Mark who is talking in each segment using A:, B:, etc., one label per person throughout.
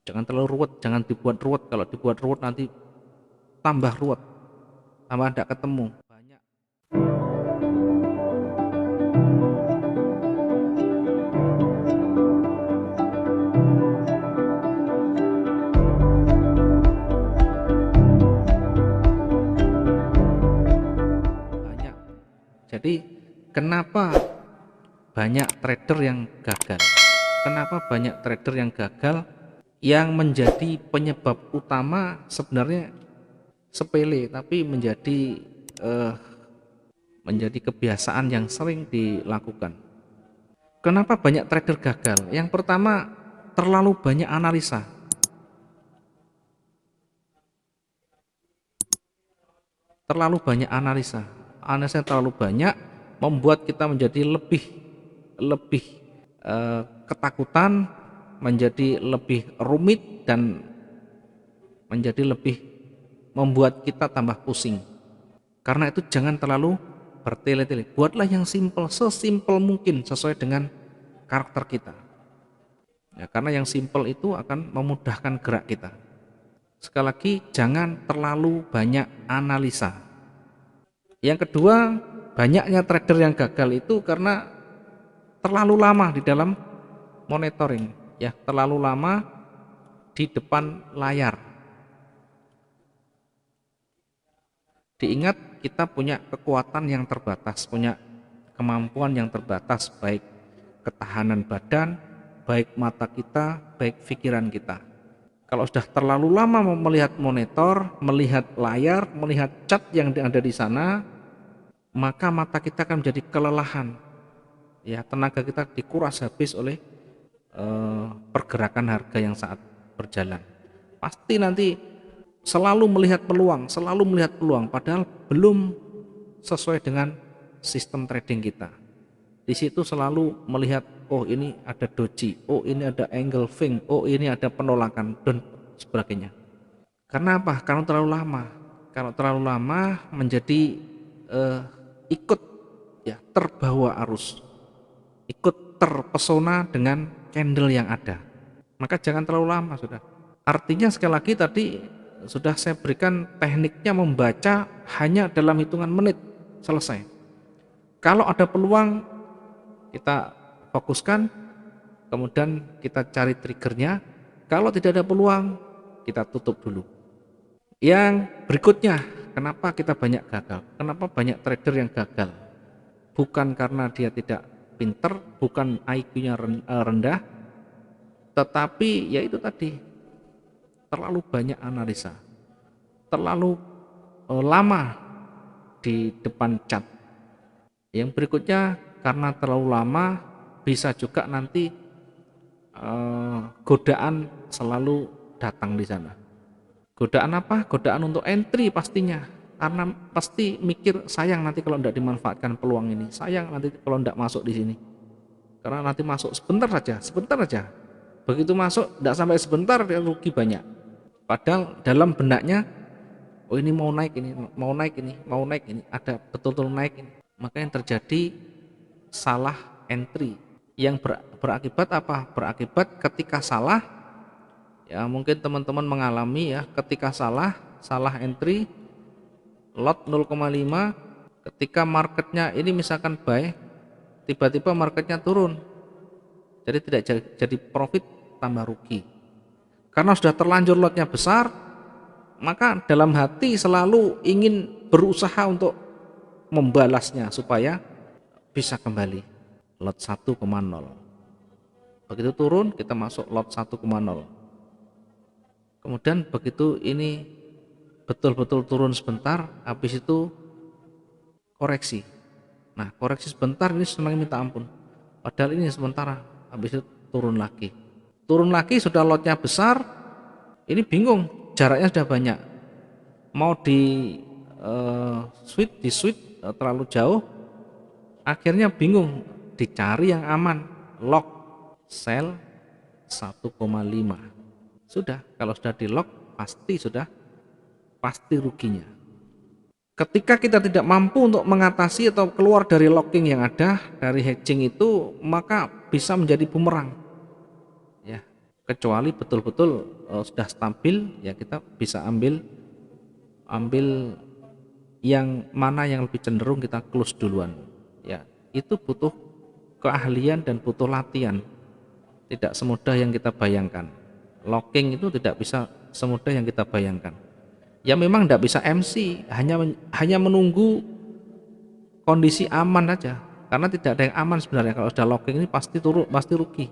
A: Jangan terlalu ruwet, jangan dibuat ruwet. Kalau dibuat ruwet nanti tambah ruwet, tambah tidak ketemu. Banyak. Banyak. Jadi kenapa banyak trader yang gagal? Kenapa banyak trader yang gagal? Yang menjadi penyebab utama sebenarnya sepele, tapi menjadi kebiasaan yang sering dilakukan. Kenapa banyak trader gagal? Yang pertama, terlalu banyak analisa. Terlalu banyak analisa. Analisa terlalu banyak membuat kita menjadi lebih ketakutan, menjadi lebih rumit, dan menjadi lebih membuat kita tambah pusing. Karena itu jangan terlalu bertele-tele. Buatlah yang simple, sesimpel mungkin sesuai dengan karakter kita. Ya, karena yang simple itu akan memudahkan gerak kita. Sekali lagi, jangan terlalu banyak analisa. Yang kedua, banyaknya trader yang gagal itu karena terlalu lama di dalam monitoring, ya, terlalu lama di depan layar. Diingat, kita punya kekuatan yang terbatas, punya kemampuan yang terbatas, baik ketahanan badan, baik mata kita, baik pikiran kita. Kalau sudah terlalu lama melihat monitor, melihat layar, melihat cat yang ada di sana, maka mata kita akan menjadi kelelahan. Ya, tenaga kita dikuras habis oleh pergerakan harga yang saat berjalan. Pasti nanti selalu melihat peluang, padahal belum sesuai dengan sistem trading kita. Di situ selalu melihat, oh ini ada doji, oh ini ada angle fing, oh ini ada penolakan, dan sebagainya. Karena apa? Karena terlalu lama. Kalau terlalu lama menjadi ikut, ya, terbawa arus, ikut terpesona dengan candle yang ada. Maka jangan terlalu lama sudah. Artinya sekali lagi tadi sudah saya berikan tekniknya, membaca hanya dalam hitungan menit selesai. Kalau ada peluang kita fokuskan, kemudian kita cari triggernya. Kalau tidak ada peluang, kita tutup dulu. Yang berikutnya, kenapa kita banyak gagal? Kenapa banyak trader yang gagal? Bukan karena dia tidak pinter, bukan IQ-nya rendah, tetapi ya itu tadi, terlalu banyak analisa, terlalu lama di depan cat. Yang berikutnya, karena terlalu lama, bisa juga nanti godaan selalu datang di sana. Godaan apa? Godaan untuk entry pastinya, karena pasti mikir sayang nanti kalau tidak dimanfaatkan peluang ini, sayang nanti kalau tidak masuk di sini, karena nanti masuk sebentar saja. Begitu masuk tidak sampai sebentar dia rugi banyak. Padahal dalam benaknya, oh ini mau naik ini, ada betul-betul naik ini. Maka yang terjadi salah entry, yang berakibat apa? Berakibat ketika salah, ya mungkin teman-teman mengalami, ya, ketika salah entry, lot 0,5, ketika marketnya ini misalkan buy, tiba-tiba marketnya turun, jadi tidak jadi profit, tambah rugi. Karena sudah terlanjur lotnya besar, maka dalam hati selalu ingin berusaha untuk membalasnya supaya bisa kembali lot 1,0. Begitu turun, kita masuk lot 1,0. Kemudian begitu ini betul-betul turun sebentar, habis itu koreksi. Nah, koreksi sebentar ini senang minta ampun, padahal ini sementara, habis itu turun lagi. Sudah lotnya besar, ini bingung, jaraknya sudah banyak, mau di switch terlalu jauh, akhirnya bingung, dicari yang aman, lock, sell 1,5. Sudah, kalau sudah di lock pasti ruginya. Ketika kita tidak mampu untuk mengatasi atau keluar dari locking yang ada, dari hedging itu, maka bisa menjadi bumerang, ya. kecuali betul-betul sudah stabil, ya kita bisa ambil yang mana yang lebih cenderung kita close duluan. Ya, itu butuh keahlian dan butuh latihan. Tidak semudah yang kita bayangkan. Locking itu tidak bisa semudah yang kita bayangkan. Ya memang tidak bisa MC, hanya menunggu kondisi aman aja. Karena tidak ada yang aman sebenarnya. Kalau sudah locking ini pasti turun, pasti rugi.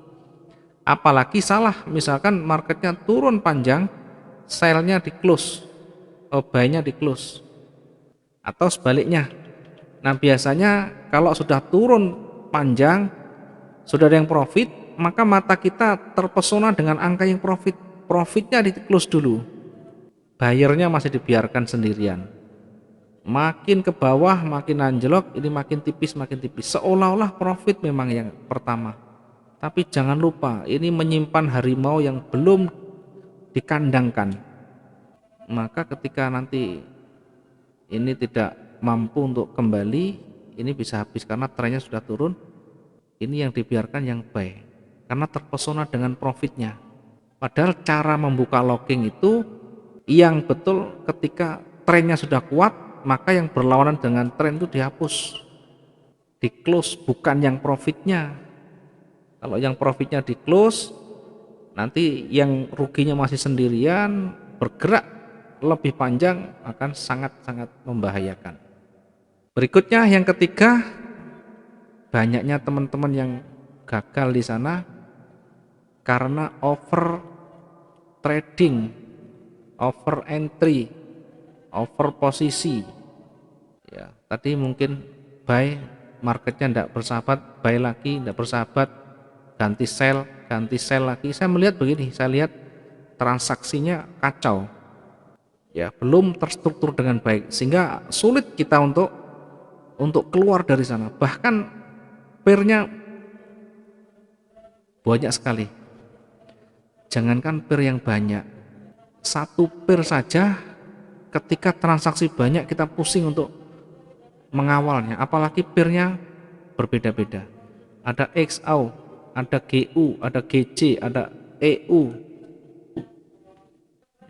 A: Apalagi salah, misalkan marketnya turun panjang, sell-nya di close, buy-nya di close, atau sebaliknya. Nah biasanya kalau sudah turun panjang, sudah ada yang profit, maka mata kita terpesona dengan angka yang profitnya di close dulu, buyernya masih dibiarkan sendirian. Makin ke bawah makin anjlok, ini makin tipis, seolah-olah profit memang yang pertama. Tapi jangan lupa, ini menyimpan harimau yang belum dikandangkan. Maka ketika nanti ini tidak mampu untuk kembali, ini bisa habis karena trennya sudah turun. Ini yang dibiarkan yang buy, karena terpesona dengan profitnya. Padahal cara membuka locking itu yang betul ketika trennya sudah kuat, maka yang berlawanan dengan tren itu dihapus, di close, bukan yang profitnya. Kalau yang profitnya di close, nanti yang ruginya masih sendirian, bergerak lebih panjang akan sangat-sangat membahayakan. Berikutnya yang ketiga, banyaknya teman-teman yang gagal di sana karena over trading, over entry, over posisi. Ya, tadi mungkin buy, marketnya tidak bersahabat, buy lagi tidak bersahabat, ganti sell lagi. Saya melihat begini, saya lihat transaksinya kacau, ya belum terstruktur dengan baik, sehingga sulit kita untuk keluar dari sana. Bahkan pairnya banyak sekali. Jangankan pair yang banyak, satu pair saja ketika transaksi banyak kita pusing untuk mengawalnya, apalagi pairnya berbeda-beda. Ada XAU, ada GU, ada GC, ada EU,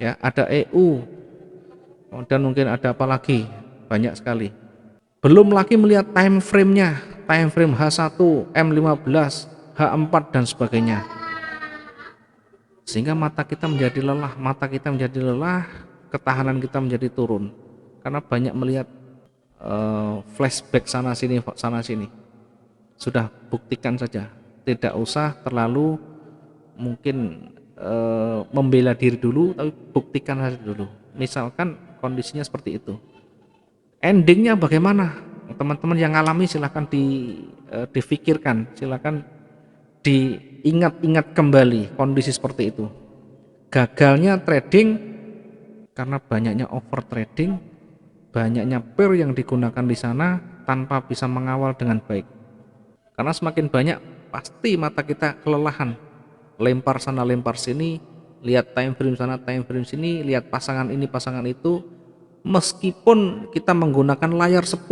A: ya ada EU, dan mungkin ada apa lagi, banyak sekali. Belum lagi melihat time frame-nya, time frame H1, M15, H4 dan sebagainya. Sehingga mata kita menjadi lelah, ketahanan kita menjadi turun karena banyak melihat flashback sana sini. Sudah buktikan saja, tidak usah terlalu mungkin membela diri dulu, tapi buktikan saja dulu. Misalkan kondisinya seperti itu, endingnya bagaimana, teman-teman yang alami silahkan difikirkan, silahkan diingat-ingat kembali kondisi seperti itu. Gagalnya trading karena banyaknya over trading, banyaknya pair yang digunakan di sana tanpa bisa mengawal dengan baik. Karena semakin banyak, pasti mata kita kelelahan, lempar sana lempar sini, lihat time frame sana time frame sini, lihat pasangan ini pasangan itu. Meskipun kita menggunakan layar 10,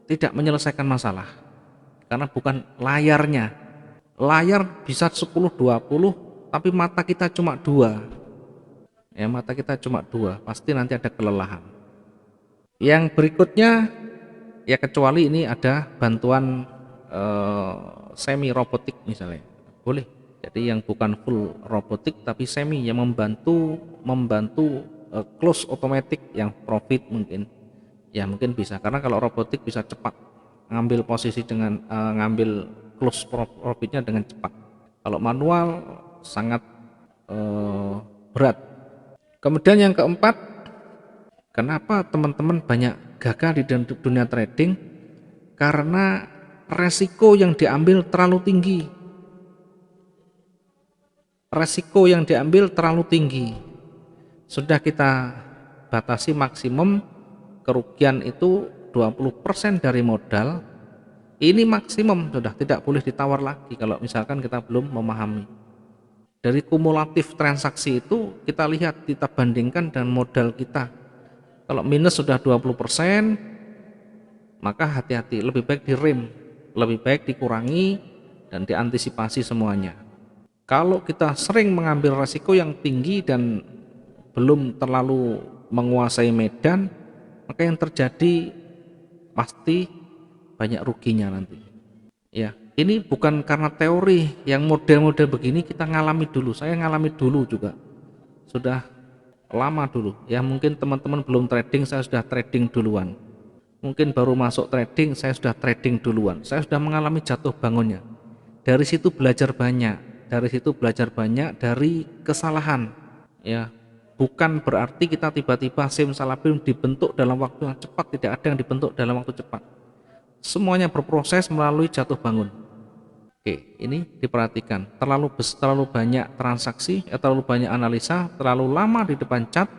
A: tidak menyelesaikan masalah, karena bukan layarnya. Layar bisa 10, 20, tapi mata kita cuma 2. Ya, mata kita cuma 2, pasti nanti ada kelelahan. Yang berikutnya, ya kecuali ini ada bantuan semi robotik misalnya, boleh. Jadi yang bukan full robotik tapi semi, yang membantu close otomatis yang profit mungkin. Ya mungkin bisa, karena kalau robotik bisa cepat ngambil posisi dengan ngambil close profitnya dengan cepat. Kalau manual sangat berat. Kemudian yang keempat, kenapa teman-teman banyak gagal di dunia trading? Karena resiko yang diambil terlalu tinggi. Resiko yang diambil terlalu tinggi. Sudah kita batasi maksimum kerugian itu 20% dari modal. Ini maksimum, sudah tidak boleh ditawar lagi kalau misalkan kita belum memahami. Dari kumulatif transaksi itu kita lihat, kita bandingkan dengan modal kita. Kalau minus sudah 20%, maka hati-hati, lebih baik direm, lebih baik dikurangi dan diantisipasi semuanya. Kalau kita sering mengambil resiko yang tinggi dan belum terlalu menguasai medan, maka yang terjadi pasti banyak ruginya nanti. Ya, ini bukan karena teori, yang model-model begini kita ngalami dulu. Saya ngalami dulu juga. Sudah lama dulu. Ya mungkin teman-teman belum trading, saya sudah trading duluan. Mungkin baru masuk trading, saya sudah trading duluan. Saya sudah mengalami jatuh bangunnya. Dari situ belajar banyak. Dari situ belajar banyak dari kesalahan. Ya, bukan berarti kita tiba-tiba simsalabim dibentuk dalam waktu yang cepat. Tidak ada yang dibentuk dalam waktu cepat. Semuanya berproses melalui jatuh bangun. Oke, ini diperhatikan. Terlalu banyak transaksi, terlalu banyak analisa, terlalu lama di depan cat,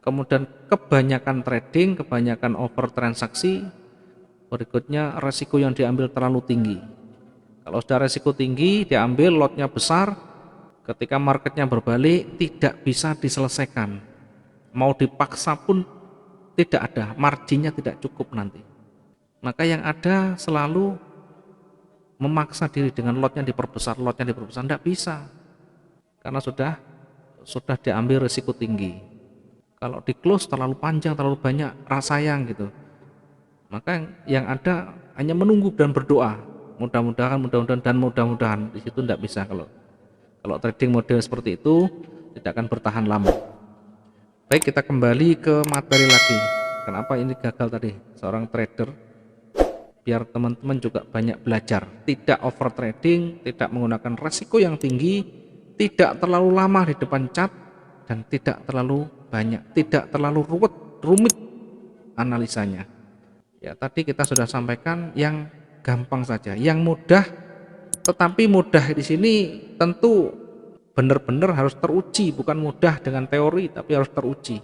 A: kemudian kebanyakan trading, kebanyakan over transaksi, berikutnya resiko yang diambil terlalu tinggi. Kalau sudah resiko tinggi, diambil lotnya besar, ketika marketnya berbalik tidak bisa diselesaikan. Mau dipaksa pun tidak ada, marginnya tidak cukup nanti. Maka yang ada selalu memaksa diri dengan lotnya diperbesar, tidak bisa, karena sudah diambil resiko tinggi. Kalau di close terlalu panjang, terlalu banyak rasa sayang gitu, maka yang ada hanya menunggu dan berdoa, mudah-mudahan di situ tidak bisa. Kalau trading model seperti itu tidak akan bertahan lama. Baik, kita kembali ke materi lagi. Kenapa ini gagal tadi seorang trader? Biar teman-teman juga banyak belajar, tidak over trading, tidak menggunakan resiko yang tinggi, tidak terlalu lama di depan cat, dan tidak terlalu banyak, tidak terlalu rumit analisanya. Ya, tadi kita sudah sampaikan yang gampang saja, yang mudah. Tetapi mudah di sini tentu benar-benar harus teruji, bukan mudah dengan teori, tapi harus teruji.